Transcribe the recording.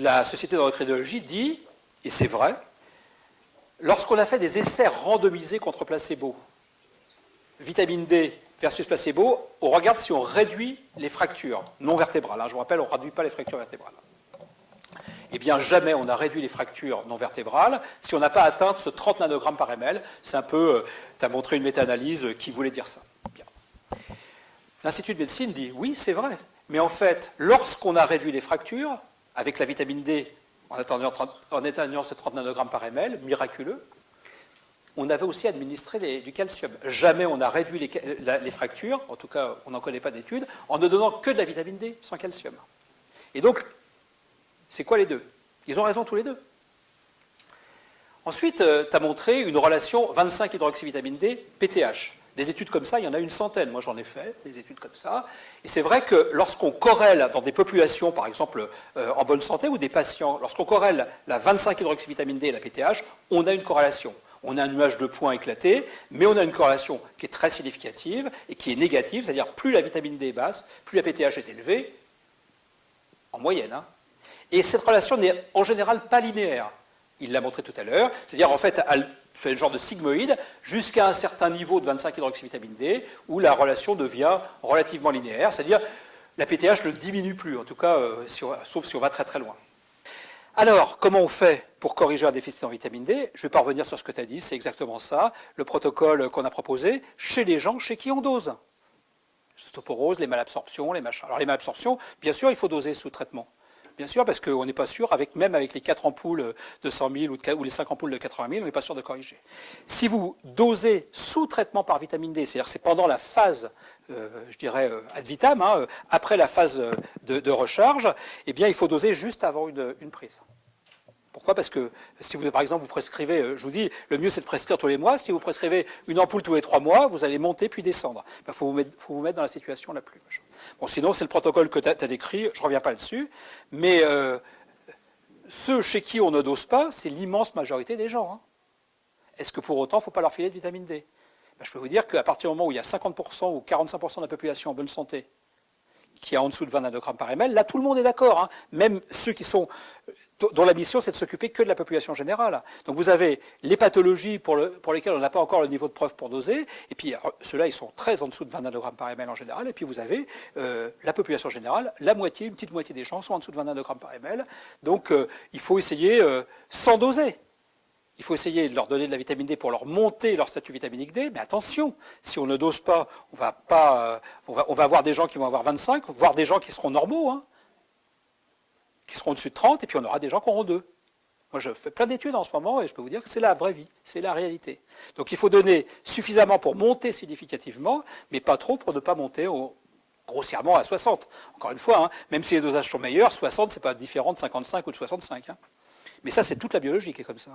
la Société d'endocrinologie dit, et c'est vrai, lorsqu'on a fait des essais randomisés contre placebo, vitamine D versus placebo, on regarde si on réduit les fractures non vertébrales. Je vous rappelle, on ne réduit pas les fractures vertébrales. Eh bien, jamais on a réduit les fractures non vertébrales si on n'a pas atteint ce 30 nanogrammes par ml. C'est un peu, tu as montré une méta-analyse qui voulait dire ça. Bien. L'Institut de médecine dit, oui, c'est vrai. Mais en fait, lorsqu'on a réduit les fractures, avec la vitamine D, en éteignant ce 30 nanogrammes par ml, miraculeux, on avait aussi administré du calcium. Jamais on a réduit les fractures, en tout cas, on n'en connaît pas d'études, en ne donnant que de la vitamine D sans calcium. Et donc, c'est quoi les deux? Ils ont raison tous les deux. Ensuite, tu as montré une relation 25-hydroxyvitamine D, PTH. Des études comme ça, il y en a une centaine. Moi, j'en ai fait, des études comme ça. Et c'est vrai que lorsqu'on corrèle dans des populations, par exemple, en bonne santé, ou des patients, lorsqu'on corrèle la 25-hydroxyvitamine D et la PTH, on a une corrélation. On a un nuage de points éclaté, mais on a une corrélation qui est très significative et qui est négative, c'est-à-dire plus la vitamine D est basse, plus la PTH est élevée, en moyenne. Et cette relation n'est en général pas linéaire. Il l'a montré tout à l'heure, c'est-à-dire en fait, elle fait le genre de sigmoïde jusqu'à un certain niveau de 25-hydroxyvitamine D où la relation devient relativement linéaire, c'est-à-dire la PTH ne diminue plus, en tout cas, sauf si on va très très loin. Alors, comment on fait pour corriger un déficit en vitamine D? Je ne vais pas revenir sur ce que tu as dit, c'est exactement ça, le protocole qu'on a proposé chez les gens chez qui on dose. L'ostéoporose, les malabsorptions, les machins. Alors les malabsorptions, bien sûr, il faut doser sous traitement. Bien sûr, parce qu'on n'est pas sûr, même avec les 4 ampoules de 100 000 ou les 5 ampoules de 80 000, on n'est pas sûr de corriger. Si vous dosez sous traitement par vitamine D, c'est-à-dire c'est pendant la phase, je dirais, ad vitam, après la phase de recharge, eh bien, il faut doser juste avant une prise. Pourquoi? Parce que si vous, par exemple, vous prescrivez, je vous dis, le mieux c'est de prescrire tous les mois. Si vous prescrivez une ampoule tous les 3 mois, vous allez monter puis descendre. Il faut vous mettre dans la situation la plus... Bon, sinon, c'est le protocole que tu as décrit, je ne reviens pas là-dessus. Mais ceux chez qui on ne dose pas, c'est l'immense majorité des gens. Est-ce que pour autant, il ne faut pas leur filer de vitamine D? Je peux vous dire qu'à partir du moment où il y a 50% ou 45% de la population en bonne santé qui est en dessous de 20 nanogrammes par ml, là, tout le monde est d'accord. Même ceux qui sont... dont la mission, c'est de s'occuper que de la population générale. Donc vous avez les pathologies pour lesquelles on n'a pas encore le niveau de preuve pour doser, et puis ceux-là, ils sont très en dessous de 20 nanogrammes par ml en général, et puis vous avez la population générale, une petite moitié des gens sont en dessous de 20 nanogrammes par ml, donc il faut essayer sans doser. Il faut essayer de leur donner de la vitamine D pour leur monter leur statut vitaminique D, mais attention, si on ne dose pas, on va avoir des gens qui vont avoir 25, voire des gens qui seront normaux, qui seront au-dessus de 30, et puis on aura des gens qui auront 2. Moi, je fais plein d'études en ce moment, et je peux vous dire que c'est la vraie vie, c'est la réalité. Donc il faut donner suffisamment pour monter significativement, mais pas trop pour ne pas monter grossièrement à 60. Encore une fois, même si les dosages sont meilleurs, 60, c'est pas différent de 55 ou de 65. Mais ça, c'est toute la biologie qui est comme ça.